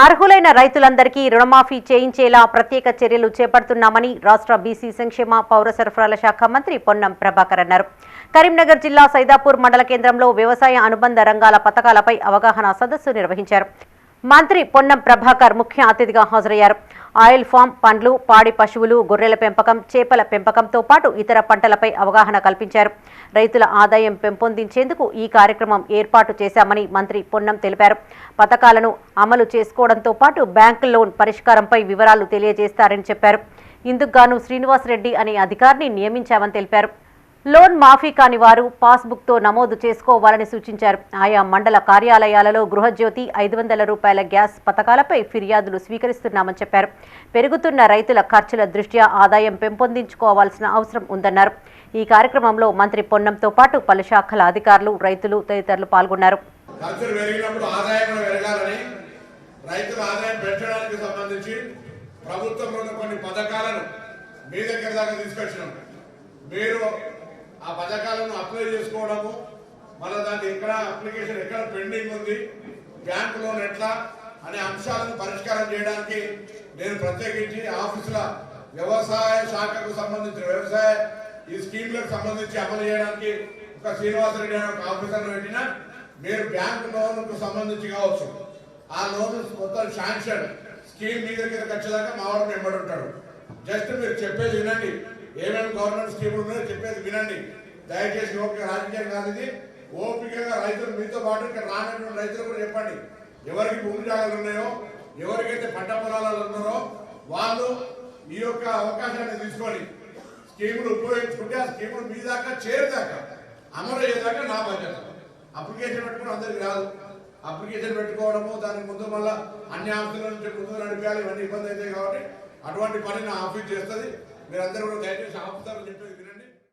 అర్హులైన రైతులందరికీ రుణమాఫీ చేయించేలా ప్రత్యేక చర్యలు చేపడుతున్నామని రాష్ట్ర బీసీ సంక్షేమ పౌర సరఫరాల శాఖ మంత్రి పొన్నం ప్రభాకర్ అన్నారు. కరీంనగర్ జిల్లా సైదాపూర్ మండల కేంద్రంలో వ్యవసాయ అనుబంధ రంగాల పథకాలపై అవగాహన సదస్సు నిర్వహించారు. మంత్రి పొన్నం ప్రభాకర్ ముఖ్య అతిథిగా హాజరయ్యారు. ఆయిల్ ఫామ్, పండ్లు, పాడి పశువులు, గొర్రెల పెంపకం, చేపల పెంపకంతో పాటు ఇతర పంటలపై అవగాహన కల్పించారు. రైతుల ఆదాయం పెంపొందించేందుకు ఈ కార్యక్రమం ఏర్పాటు చేశామని మంత్రి పొన్నం తెలిపారు. పథకాలను అమలు చేసుకోవడంతో పాటు బ్యాంకు లోన్ పరిష్కారంపై వివరాలు తెలియజేస్తారని చెప్పారు. ఇందుకుగాను శ్రీనివాసరెడ్డి అనే అధికారిని నియమించామని తెలిపారు. లోన్ మాఫీ కాని వారు పాస్బుక్తో నమోదు చేసుకోవాలని సూచించారు. ఆయా మండల కార్యాలయాలలో గృహజ్యోతి, 500 రూపాయల గ్యాస్ పథకాలపై ఫిర్యాదులు స్వీకరిస్తున్నామని చెప్పారు. పెరుగుతున్న రైతుల ఖర్చుల దృష్ట్యా ఆదాయం పెంపొందించుకోవాల్సిన అవసరం ఉందన్నారు. ఈ కార్యక్రమంలో మంత్రి పొన్నంతో పాటు పలు శాఖల అధికారులు, రైతులు తదితరులు పాల్గొన్నారు. ఆ పథకాలను అప్లై చేసుకోవడము, మళ్ళీ దానికి ఎక్కడ అప్లికేషన్ ఎక్కడ పెండింగ్ ఉంది, బ్యాంకు లోన్ ఎట్లా అనే అంశాలను పరిష్కారం చేయడానికి నేను ప్రత్యేకించి ఆఫీసుల వ్యవసాయ శాఖకు సంబంధించిన వ్యవసాయ ఈ స్కీమ్లకు సంబంధించి అమలు చేయడానికి ఒక శ్రీనివాసరెడ్డి అనే ఒక ఆఫీసర్ను పెట్టినా మీరు బ్యాంకు లోన్కు సంబంధించి కావచ్చు, ఆ లోన్ మొత్తం శాంక్షన్ స్కీమ్ మీ దగ్గరకు వచ్చేదాకా మా వాడు వెంబడి ఉంటాడు. జస్ట్ మీరు చెప్పేది వినండి, ఏమేమి గవర్నమెంట్ స్కీములు ఉన్నాయో చెప్పేది వినండి. దయచేసి ఓపిక రాజకీయం కాదు, ఇది ఓపికగా రైతులు మీతో పాటు ఇక్కడ రానటువంటి రైతులు కూడా చెప్పండి. ఎవరికి భూమి జాగాలు ఉన్నాయో, ఎవరికైతే పంట పొలాలు ఉన్నారో వాళ్ళు ఈ యొక్క అవకాశాన్ని తీసుకొని స్కీములు ఉపయోగించుకుంటే ఆ స్కీములు మీ దాకా చేరేదాకా అమలు అయ్యేదాకా నా బాధ్యత. అప్లికేషన్ పెట్టుకుని అందరికి రాదు. అప్లికేషన్ పెట్టుకోవడము, దానికి ముందు మళ్ళీ అన్ని ఆస్తుల నుంచి ముందు నడిపేయాలి, ఇవన్నీ ఇబ్బంది అవుతాయి. కాబట్టి అటువంటి పని నా ఆఫీస్ చేస్తుంది. మీరందరూ కూడా దయచేసి ఆపుతారని చెప్పేది వినండి.